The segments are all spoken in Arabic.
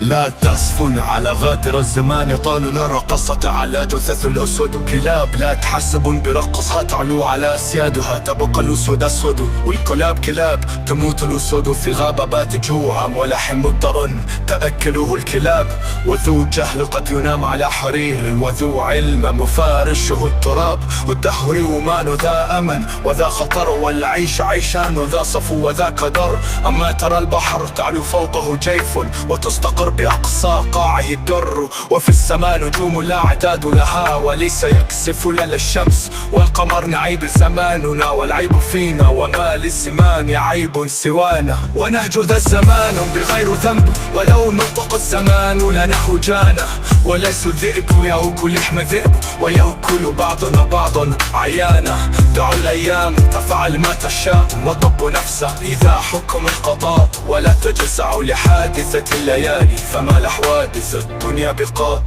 لا تصفن على غادر الزمان طالنا رقصت على جثث الأسود كلاب لا تحسب برقصها تعلو على أسيادها تبقى الأسود أسود والكلاب كلاب تموت الأسود في غابات جوعا ولحم الضرن تأكله الكلاب وذو جهل قد ينام على حرير وذو علم مفارشه التراب والدهر ومان ذا أمن وذا خطر والعيش عيشان وذا صفو وذا قدر أما ترى البحر تعلو فوقه جيف وتستقر بأقصى قاعه الدر وفي السماء نجوم لا عداد لها وليس يكسف لنا الشمس والقمر نعيب زماننا والعيب فينا وما للزمان عيب سوانا ونهج ذا الزمان بغير ذنب ولو نطق الزمان لنهجانا وليس الذئب يأكل لحم ذئب ويأكل بعضنا بعضا عيانا دعوا الأيام تفعل ما تشاء وضب نفسه إذا حكم القضاء ولا تجزع لحادثة الليالي فما لحوادث الدنيا بقاء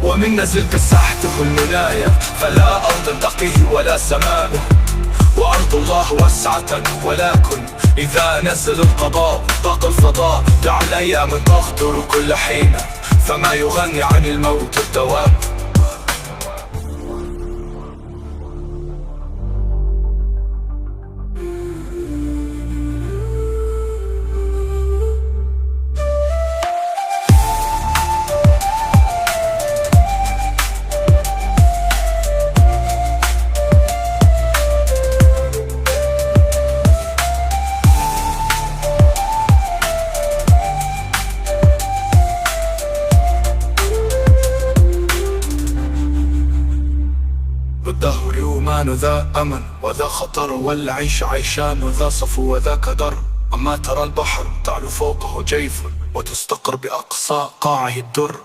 ومن نزلك سحته المنايا فلا أرض تقيه ولا سماء وأرض الله واسعة ولكن إذا نزل القضاء ضاق الفضاء دع الأيام تغدر كل حين فما يغني عن الموت الدواب الدهر يومان ذا أمن وذا خطر والعيش عيشان وذا صفو وذا قدر أما ترى البحر تعلو فوقه جيف وتستقر بأقصى قاعه الدر